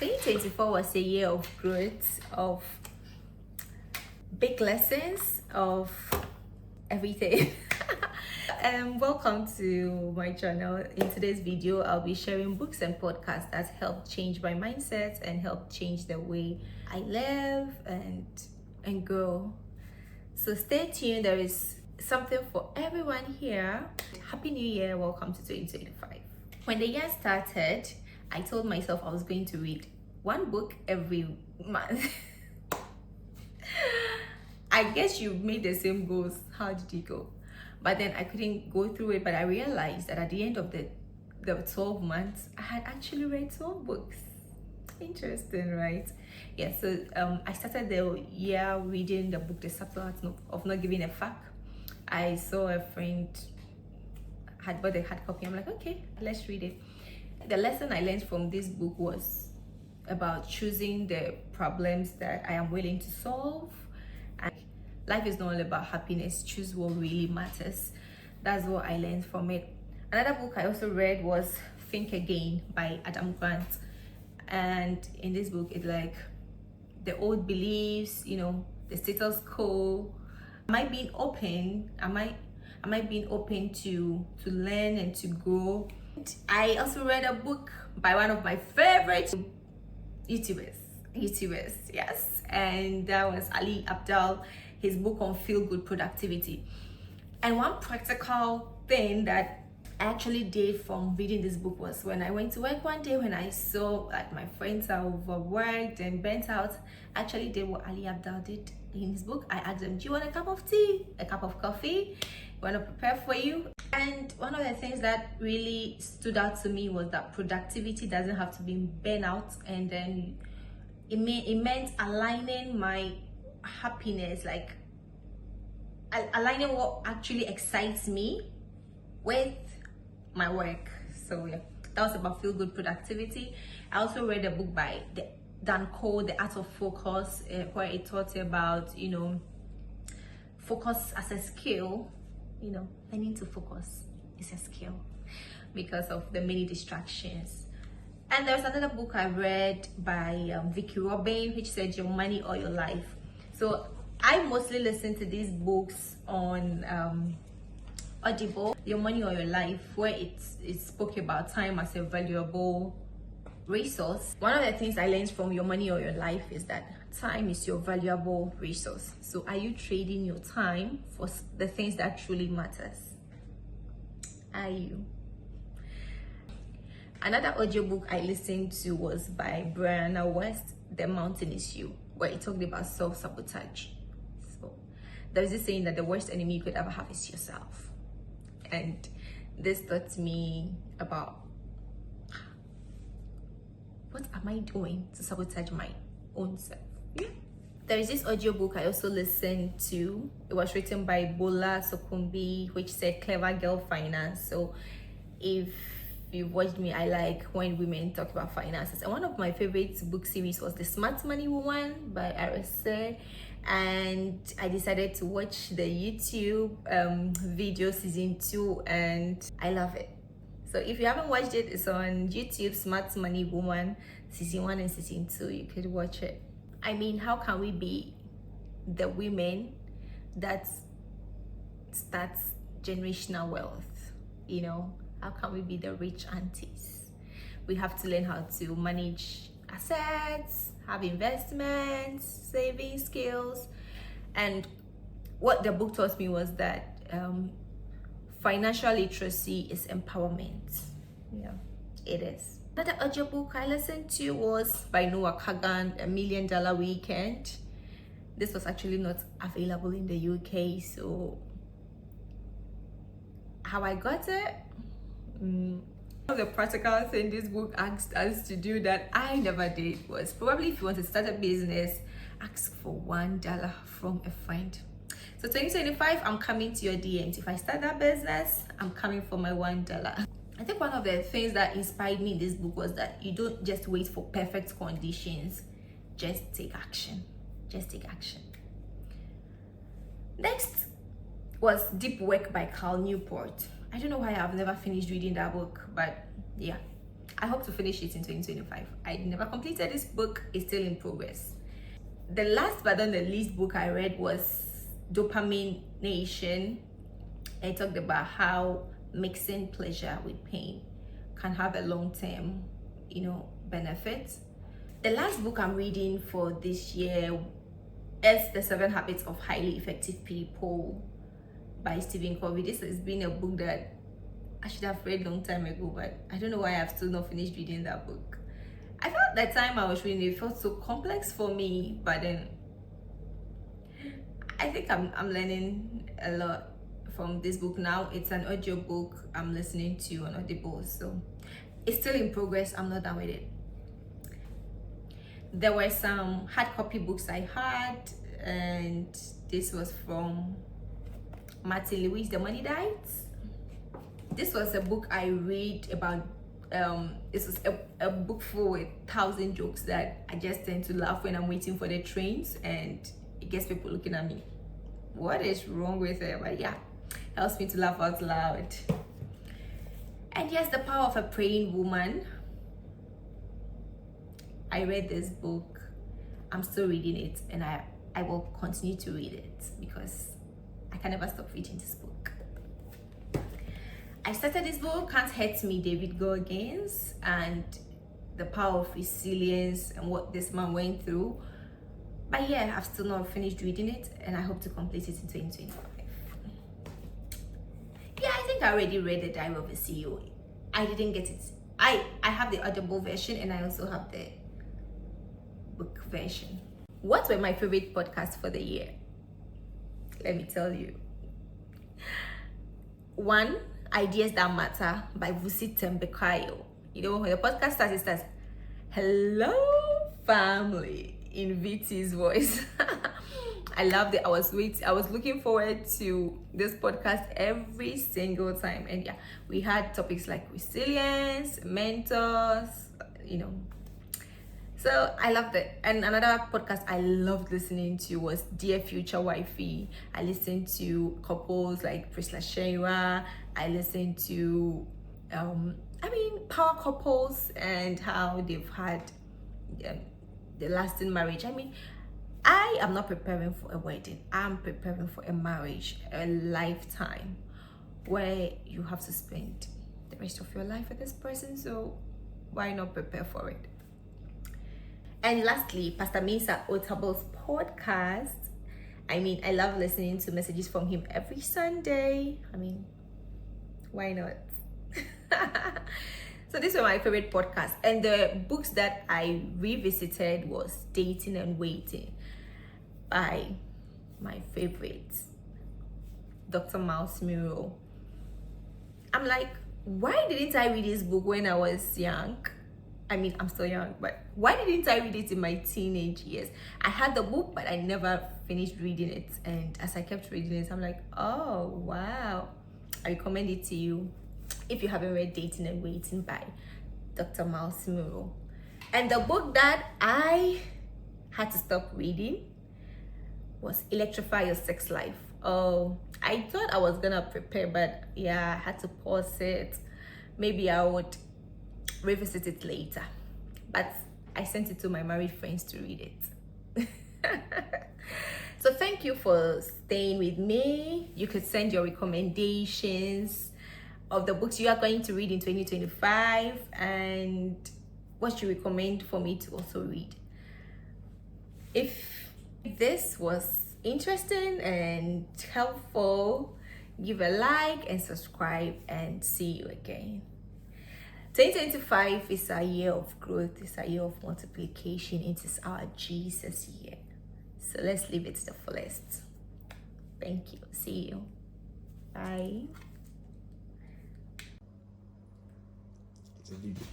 2024 was a year of growth, of big lessons, of everything. Welcome to my channel. In today's video, I'll be sharing books and podcasts that helped change my mindset and help change the way I live and grow. So stay tuned. There is something for everyone here. Happy New Year. Welcome to 2025. When the year started, I told myself I was going to read one book every month. I guess you made the same goals. How did it go? But then I couldn't go through it. But I realized that at the end of the 12 months, I had actually read 12 books. Interesting, right? Yeah, so I started the year reading the book The Subtle Art of Not Giving a Fuck. I saw a friend had bought the hard copy. I'm like, okay, let's read it. The lesson I learned from this book was about choosing the problems that I am willing to solve. And life is not all about happiness. Choose what really matters. That's what I learned from it. Another book I also read was Think Again by Adam Grant. And in this book, it's like the old beliefs, the status quo. Am I being open? Am I being open to learn and to grow? I also read a book by one of my favorite YouTubers, yes, and that was Ali Abdaal, his book on feel-good productivity. And one practical thing that I actually did from reading this book was when I went to work one day, when I saw like my friends are overworked and burnt out, I actually did what Ali Abdaal did in his book. I asked them, do you want a cup of tea, a cup of coffee? I want to prepare for you. And one of the things that really stood out to me was that productivity doesn't have to be burnout, and then it meant aligning my happiness, like aligning what actually excites me with my work. So yeah, that was about feel good productivity. I also read a book by Dan Cole, The Art of Focus, where it taught about focus as a skill. Learning to focus is a skill because of the many distractions. And there's another book I read by Vicki, which said Your Money or Your Life. So I mostly listen to these books on Audible. Your Money or Your Life, where it spoke about time as a valuable resource. One of the things I learned from Your Money or Your Life is that time is your valuable resource. So are you trading your time for the things that truly matters? Are you? Another audiobook I listened to was by Brianna, Wiest, The Mountain Is You, where it talked about self-sabotage. So there's this saying that the worst enemy you could ever have is yourself. And this taught me about what am I doing to sabotage my own self. Yeah. There is this audiobook I also listened to. It was written by Bola, Sokunbi, which said Clever Girl Finance. So if you've watched me, I like when women talk about finances. And one of my favorite book series was The Smart Money Woman by Arisa. And I decided to watch the YouTube video season 2, and I love it. So if you haven't watched it, it's on YouTube, Smart Money Woman, season 1 and season 2. You could watch it. I mean, how can we be the women that starts generational wealth? How can we be the rich aunties? We have to learn how to manage assets, have investments, saving skills. And what the book taught me was that financial literacy is empowerment. Yeah, it is. Another audiobook I listened to was by Kagan, $1 Million Weekend. This was actually not available in the UK, so how I got it? One of the practical things this book asked us to do that I never did was, probably if you want to start a business, ask for $1 from a friend. So 2025, I'm coming to your DMs. If I start that business, I'm coming for my $1. I think one of the things that inspired me in this book was that you don't just wait for perfect conditions. Just take action. Just take action. Next was Deep Work by Newport. I don't know why I've never finished reading that book, but yeah. I hope to finish it in 2025. I never completed this book. It's still in progress. The last but not the least book I read was Dopamine Nation. It talked about how mixing pleasure with pain can have a long-term, benefit. The last book I'm reading for this year is The 7 Habits of Highly Effective People by Covey. This has been a book that I should have read a long time ago, but I don't know why I've still not finished reading that book. I felt that time I was reading it felt so complex for me, but then I think I'm learning a lot from this book now. It's an audio book I'm listening to on Audible, so it's still in progress. I'm not done with it. There were some hard copy books I had, and this was from Martin Lewis, The Money Diets. This was a book I read about. This was a book full with 1,000 jokes that I just tend to laugh when I'm waiting for the trains, and it gets people looking at me. What is wrong with it? But yeah, helps me to laugh out loud. And yes, The Power of a Praying Woman. I read this book. I'm still reading it, and I will continue to read it because I can never stop reading this book. I started this book, Can't Hurt Me, David Goggins, and the power of resilience and what this man went through. But yeah, I've still not finished reading it, and I hope to complete it in 2025. Yeah, I think I already read The Diary of a CEO. I didn't get it. I have the Audible version, and I also have the book version. What were my favorite podcasts for the year? Let me tell you. 1, Ideas That Matter by Vusi Tembekayo. When the podcast starts, it starts, "Hello, family," in Vicky's voice. I loved it. I was looking forward to this podcast every single time. And yeah, we had topics like resilience, mentors, So I loved it. And another podcast I loved listening to was Dear Future Wifey. I listened to couples like Priscilla Sheira. I listened to power couples and how they've had the lasting marriage. I am not preparing for a wedding. I'm preparing for a marriage, a lifetime where you have to spend the rest of your life with this person. So why not prepare for it? And lastly, Pastor Mensa Otable's podcast. I love listening to messages from him every Sunday. Why not? So these were my favorite podcasts. And the books that I revisited was Dating and Waiting by my favorite, Dr. Miles Muro. I'm like, why didn't I read this book when I was young? I'm still young, but why didn't I read it in my teenage years? I had the book, but I never finished reading it. And as I kept reading it, I'm like, oh, wow. I recommend it to you if you haven't read Dating and Waiting by Dr. Miles Muro. And the book that I had to stop reading was Electrify Your Sex Life. Oh, I thought I was gonna prepare, but yeah, I had to pause it. Maybe I would revisit it later, but I sent it to my married friends to read it. So thank you for staying with me. You could send your recommendations of the books you are going to read in 2025 and what you recommend for me to also read. If this was interesting and helpful, give a like and subscribe, and see you again. 2025 is a year of growth, it's a year of multiplication, it is our Jesus year. So let's live it to the fullest. Thank you. See you. Bye. It's a video.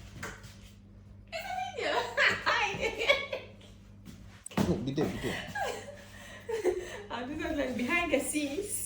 No, be there. I'm just like behind the scenes.